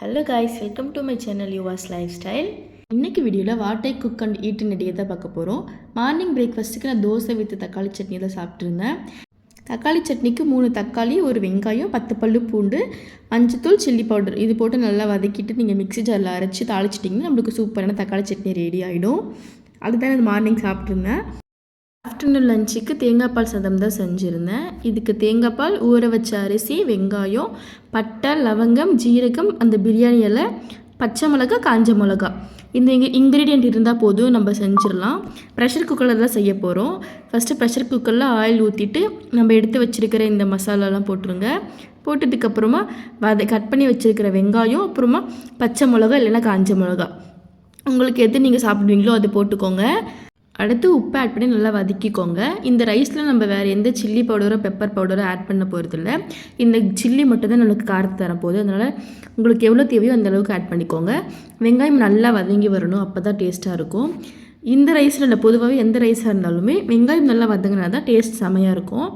Hello guys, welcome to my channel Yuva's lifestyle. இன்றைக்கி வீடியோவில் what I cook and eat in day தான் பார்க்க போகிறோம். மார்னிங் பிரேக்ஃபாஸ்ட்டுக்கு நான் தோசை வித் தக்காளி சட்னி தான் சாப்பிட்ருந்தேன். தக்காளி சட்னிக்கு 3 தக்காளி, ஒரு வெங்காயம், 10 பல்லு பூண்டு, மஞ்சத்தூள், சில்லி பவுடர் இது போட்டு நல்லா வதக்கிட்டு நீங்கள் மிக்ஸி ஜாரில் அரைச்சி தாளிச்சிட்டிங்கன்னா நம்மளுக்கு சூப்பரான தக்காளி சட்னி ரெடி ஆகிடும். அதுதான் நான் மார்னிங் சாப்பிட்ருந்தேன். ஆஃப்டர்நூன் லஞ்சுக்கு தேங்காய் பால் சாதம் தான் செஞ்சுருந்தேன். இதுக்கு தேங்காய் பால், ஊற வச்ச அரிசி, வெங்காயம், பட்டை, லவங்கம், ஜீரகம், அந்த பிரியாணி இலை, பச்சை மிளகா, காஞ்ச மிளகா இந்த இன்க்ரீடியண்ட் இருந்தால் போதும், நம்ம செஞ்சிடலாம். ப்ரெஷர் குக்கரில் தான் செய்ய போகிறோம். ஃபஸ்ட்டு ப்ரெஷர் குக்கரில் ஆயில் ஊற்றிட்டு நம்ம எடுத்து வச்சுருக்கிற இந்த மசாலாலாம் போட்டுருங்க. போட்டதுக்கப்புறமா கட் பண்ணி வச்சுருக்கிற வெங்காயம், அப்புறமா பச்சை மிளகா இல்லைன்னா காஞ்ச மிளகா உங்களுக்கு எது நீங்கள் சாப்பிடுவீங்களோ அது போட்டுக்கோங்க. அடுத்து உப்பு ஆட் பண்ணி நல்லா வதக்கிக்கோங்க. இந்த ரைஸில் நம்ம வேறு எந்த சில்லி பவுடரோ பெப்பர் பவுடரோ ஆட் பண்ண போகிறதில்ல. இந்த சில்லி மட்டும் தான் நம்மளுக்கு காரத்தை தர போகுது. அதனால் உங்களுக்கு எவ்வளோ தேவையோ அந்தளவுக்கு ஆட் பண்ணிக்கோங்க. வெங்காயம் நல்லா வதங்கி வரணும், அப்போ தான் டேஸ்ட்டாக இருக்கும். இந்த ரைஸில் இல்லை, பொதுவாகவே எந்த ரைஸாக இருந்தாலுமே வெங்காயம் நல்லா வதங்கினா தான் டேஸ்ட் செமையாக இருக்கும்.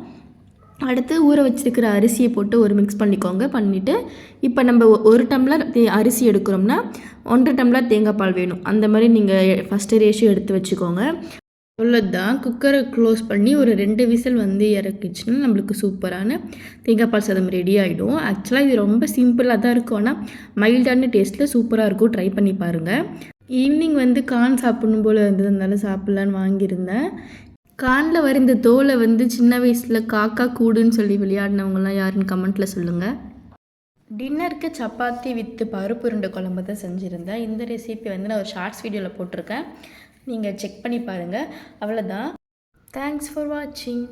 அடுத்து ஊற வச்சுருக்கிற அரிசியை போட்டு ஒரு மிக்ஸ் பண்ணிக்கோங்க. பண்ணிவிட்டு இப்போ நம்ம 1 டம்ளர் அரிசி எடுக்கிறோம்னா 1.5 டம்ளர் தேங்காய் பால் வேணும். அந்த மாதிரி நீங்கள் ஃபஸ்ட்டு ரேஷியோ எடுத்து வச்சுக்கோங்க. அவ்வளோதான். குக்கரை க்ளோஸ் பண்ணி ஒரு 2 விசில் இறக்கிச்சுன்னா நம்மளுக்கு சூப்பரான தேங்காய் பால் சாதம் ரெடி ஆகிடும். ஆக்சுவலாக இது ரொம்ப சிம்பிளாக தான் இருக்கும், ஆனால் மைல்டான டேஸ்ட்டில் சூப்பராக இருக்கும். ட்ரை பண்ணி பாருங்கள். ஈவினிங் கார்ன் சாப்பிடணும் போல் இருந்ததுனால சாப்பிட்லான்னு வாங்கியிருந்தேன். கானில் வர இந்த தோலை சின்ன வயசில் காக்கா கூடுன்னு சொல்லி விளையாடினவங்களாம் யாருன்னு கமெண்ட்டில் சொல்லுங்கள். டின்னருக்கு சப்பாத்தி வித் பருப்பு உருண்டை குழம்பு தான் செஞ்சுருந்தேன். இந்த ரெசிபி நான் ஒரு ஷார்ட்ஸ் வீடியோவில் போட்டிருக்கேன், நீங்கள் செக் பண்ணி பாருங்கள். அவ்வளோதான். தேங்க்ஸ் ஃபார் வாட்சிங்.